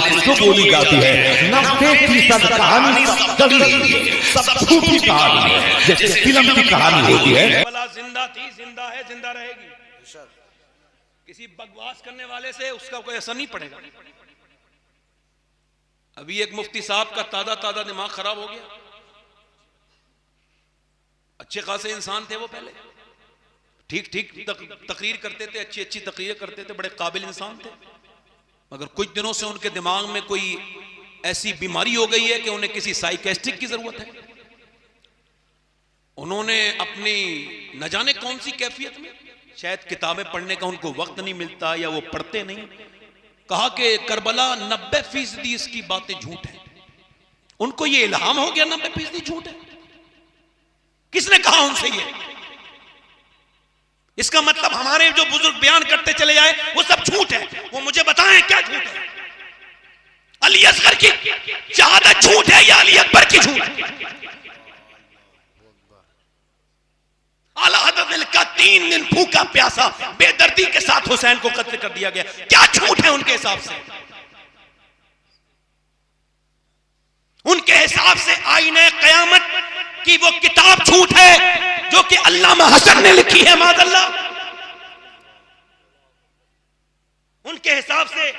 से जो बोली जाती है 90% कहानी सब झूठी कहानी है, जैसे फिल्म की कहानी होती है। जिंदा थी, जिंदा है, जिंदा रहेगी। किसी बकवास करने वाले से उसका कोई असर नहीं पड़ेगा। अभी एक मुफ्ती साहब का ताजा दिमाग खराब हो गया। अच्छे खासे इंसान थे वो, पहले ठीक तकरीर करते थे, अच्छी तकरीर करते थे, बड़े काबिल इंसान थे, मगर कुछ दिनों से उनके दिमाग में कोई ऐसी बीमारी हो गई है कि उन्हें किसी साइकियाट्रिस्ट की जरूरत है। उन्होंने अपनी न जाने कौन सी कैफियत में, शायद किताबें पढ़ने का उनको वक्त नहीं मिलता या वो पढ़ते नहीं, कहा कि करबला 90% इसकी बातें झूठ है। उनको ये इल्हाम हो गया 90% झूठ है। किसने कहा उनसे ये? इसका मतलब हमारे जो बुजुर्ग बयान करते चले जाए वो सब झूठ है। वो मुझे बताएं क्या झूठ है? अली असगर की शहादत झूठ है या अली अकबर की झूठ है? आला हज़रत ने लिखा 3 दिन भूखा प्यासा बेदर्दी के साथ हुसैन को कत्ल कर दिया गया। क्या झूठ है उनके हिसाब से? उनके हिसाब से आईने क़यामत की वो किताब झूठ है जो कि अल्लामा हसन ने लिखी है, माज़अल्लाह। उनके हिसाब से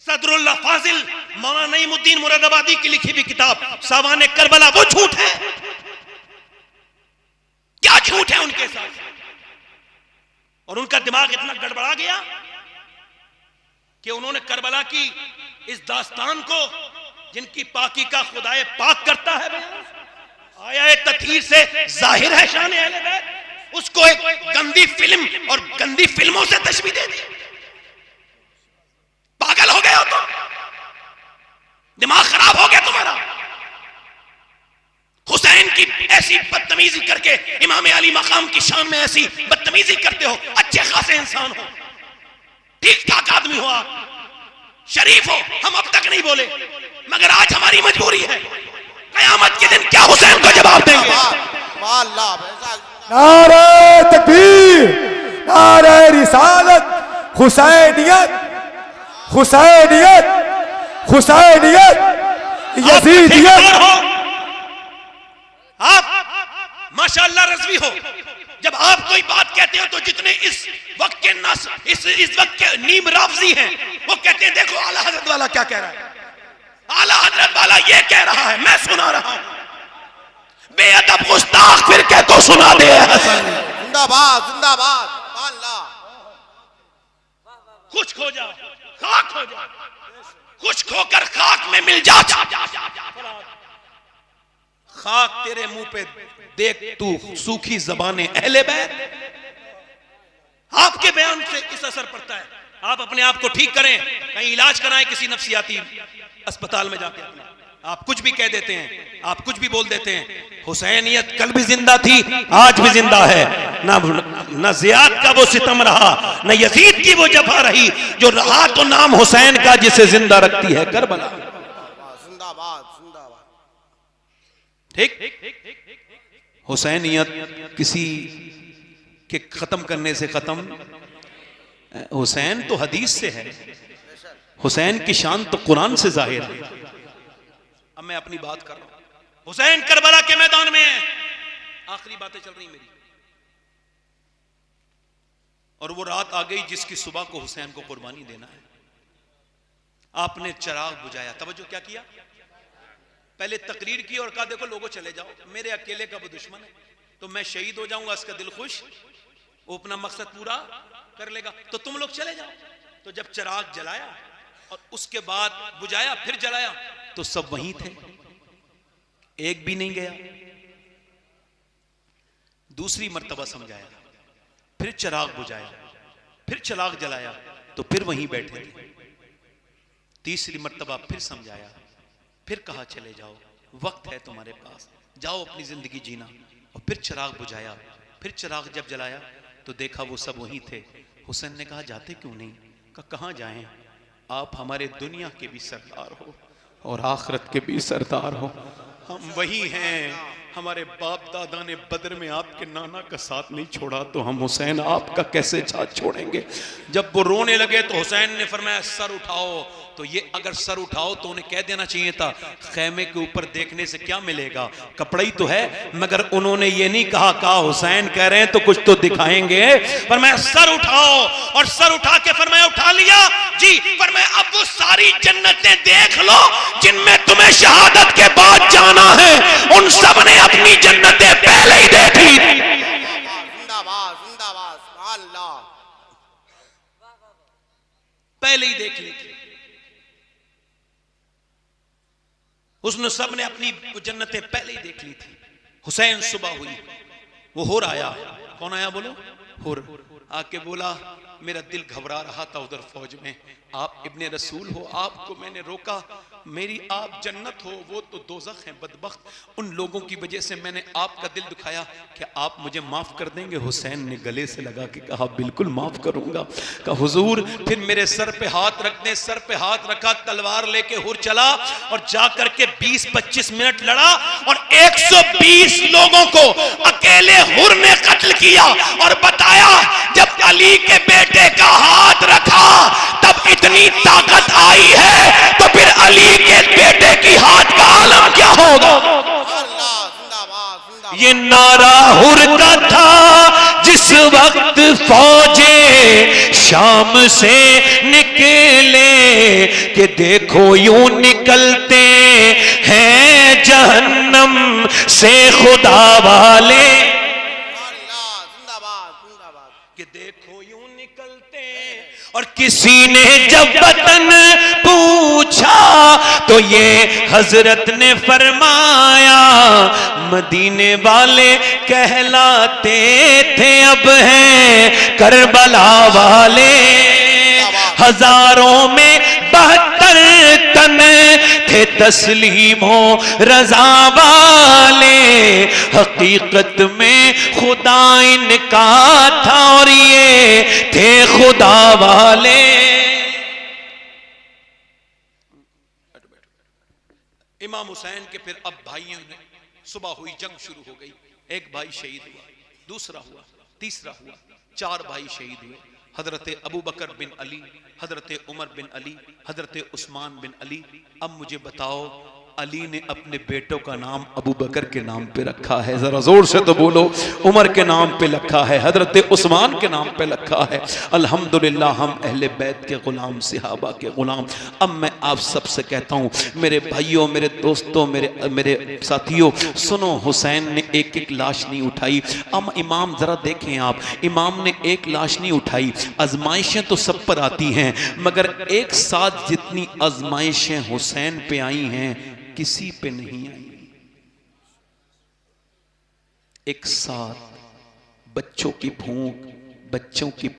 सदरुल्लाह फाजिल मौलाना नईमुद्दीन मुरादाबादी की लिखी हुई किताब सावाने करबला वो झूठ है। क्या झूठ है उनके हिसाब से? और उनका दिमाग इतना गड़बड़ा गया कि उन्होंने करबला की इस दास्तान को, जिनकी पाकी का खुदाए पाक करता है, आया तथहीर से जाहिर है शान अहले बैत, उसको एक गंदी फिल्म और गंदी फिल्मों से तशबीह दे दी। पागल हो गए हो तुम, दिमाग खराब हो गया तुम्हारा। हुसैन की ऐसी बदतमीजी करके इमाम अली मकाम की शान में ऐसी बदतमीजी करते हो। अच्छे खासे इंसान हो, ठीक ठाक आदमी हो, आप शरीफ हो, हम अब तक नहीं बोले, मगर आज हमारी मजबूरी है। क़यामत के दिन क्या हुसैन को जवाब देंगे? नारे तकबीर, नारे रिसालत, हुसैनियत, हुसैनियत, हुसैनियत, यजीदियत। आप माशाअल्लाह रज़वी हो, जब आप कोई बात कहते हो तो जितने इस वक्त के इस वक्त के नीम राफजी हैं वो कहते हैं देखो आला हज़रत वाला क्या कह रहा है, आला हज़रत वाला ये कह रहा है, मैं सुना रहा हूं। बेअदब गुस्ताख फिरके को सुना दे हसन। जिंदाबाद जिंदाबाद अल्लाह। कुछ खो जाओ, खाक हो जाओ, कुछ खोकर खाक में मिल जा। खाक तेरे मुंह पे देख तू सूखी जबाने अहले बैत। आपके बयान से इस असर पड़ता है। आप अपने आप को ठीक करें, कहीं इलाज कराएं किसी नफ्सियाती अस्पताल में जाके। आप कुछ भी कह देते हैं, आप कुछ भी बोल देते हैं। हुसैनियत कल भी जिंदा थी, आज भी जिंदा है। ना जियाद का वो सितम रहा, न यजीद की वो जफा रही, जो रहा तो नाम हुसैन का जिसे जिंदा रखती है करबला। जिंदाबाद जिंदाबाद। ठीक, हुसैनियत किसी के खत्म करने से खत्म, हुसैन तो हदीस से है, हुसैन की शान तो कुरान से जाहिर है। अब मैं अपनी बात कर रहा हूं, हुसैन करबला के मैदान में है। आखिरी बातें चल रही मेरी, और वो रात आ गई जिसकी सुबह को हुसैन को कुर्बानी देना है। आपने चिराग बुझाया, तवज्जो क्या किया? पहले तकरीर की और कहा देखो लोगों चले जाओ, मेरे अकेले का वो दुश्मन है, तो मैं शहीद हो जाऊंगा, इसका दिल खुश, वो अपना मकसद पूरा कर लेगा, तो तुम लोग चले जाओ। तो जब चिराग जलाया और उसके बाद बुझाया फिर जलाया, तो सब वहीं थे, एक भी नहीं गया। दूसरी मर्तबा समझाया, फिर चिराग बुझाया, फिर चिराग जलाया, तो फिर वहीं बैठे थे। तीसरी मर्तबा फिर समझाया, फिर कहा चले जाओ, वक्त है तुम्हारे पास, जाओ अपनी जिंदगी जीना। और फिर चिराग बुझाया, फिर चिराग जब जलाया तो देखा वो सब वहीं थे। हुसैन ने कहा जाते क्यों नहीं? कहा कहां जाएं, आप हमारे दुनिया के भी सरदार हो और आखिरत के भी सरदार हो, हम वही हैं। हमारे बाप दादा ने बदर में आपके नाना का साथ नहीं छोड़ा, तो हम हुसैन आपका कैसे साथ छोड़ेंगे? जब वो रोने लगे तो हुसैन ने फरमाया सर उठाओ, तो ये अगर सर उठाओ तो उन्हें कह देना चाहिए था खैमे के ऊपर देखने से क्या मिलेगा, कपड़ा ही तो है। मगर उन्होंने ये नहीं कहा हुसैन कह रहे हैं तो कुछ तो दिखाएंगे, पर मैं सर उठाओ, और सर उठा के फरमाया उठा लिया जी, फरमाया अब वो सारी जन्नतें देख लो जिनमें तुम्हें शहादत के बाद जाना है, उन सब ने अपनी जन्नतें पहले ही देख ली। जिंदाबाद जिंदाबाद सुभान अल्लाह, पहले ही देख ली थी उसने, सब ने अपनी जन्नतें पहले ही देख ली थी। हुसैन सुबह हुई, वो हुर आया। कौन आया बोलो? हुर आके बोला मेरा दिल घबरा रहा था उधर फौज में, आप इब्ने रसूल हो, आपको मैंने रोका, मेरी आप जन्नत हो, वो तो दोज़ख है बदबख्त, उन लोगों की वजह से मैंने आपका दिल दुखाया, क्या आप मुझे माफ कर देंगे? हुसैन ने गले से लगा के कहा बिल्कुल माफ करूंगा। कहा हुजूर फिर मेरे सर पे हाथ रख दें। सर पे हाथ रखा, तलवार लेके हुर चला और जाकर के 20-25 मिनट लड़ा और 120 लोगों को अकेले हुर ने कत्ल किया। और बताया जब अली के बेटे का हाथ रखा तब इतनी ताकत आई है, तो फिर अली के बेटे की हाथ का आलम क्या होगा? अल्लाह जिंदाबाद जिंदाबाद। ये नारा हुर का था जिस वक्त फौजे शाम से निकले, कि देखो यूं निकलते हैं जहन्नम से खुदा वाले, कि देखो यूं निकलते। और किसी ने जब वतन पूछा तो ये हजरत ने फरमाया मदीने वाले कहलाते थे अब हैं करबला वाले। हजारों में 72 तन थे तस्लीमो रजा वाले, हकीकत में खुदा इनका था और ये थे खुदा वाले। इमाम हुसैन के फिर अब भाइयों ने, सुबह हुई, जंग शुरू हो गई। एक भाई शहीद हुआ, दूसरा हुआ, तीसरा हुआ, 4 भाई शहीद हुए। हजरत अबू बकर बिन अली, हजरत उमर बिन अली, हजरत उस्मान बिन अली। अब मुझे बताओ अली ने अपने बेटों का नाम अबू बकर के नाम पे रखा है, जरा जोर से तो बोलो। उमर के नाम पे रखा है, हजरत उस्मान के नाम पे रखा है। अल्हम्दुलिल्लाह हम अहले बैत के गुलाम, सहाबा के गुलाम। अब मैं आप सबसे कहता हूँ मेरे भाइयों, मेरे दोस्तों, मेरे साथियों, सुनो, हुसैन ने एक एक लाश नहीं उठाई। अब इमाम जरा देखें आप, इमाम ने एक लाश नहीं उठाई। आजमाइशें तो सब पर आती हैं, मगर एक साथ जितनी आजमाइशें हुसैन पे आई हैं किसी पे नहीं आई। एक साथ बच्चों की भूख, बच्चों की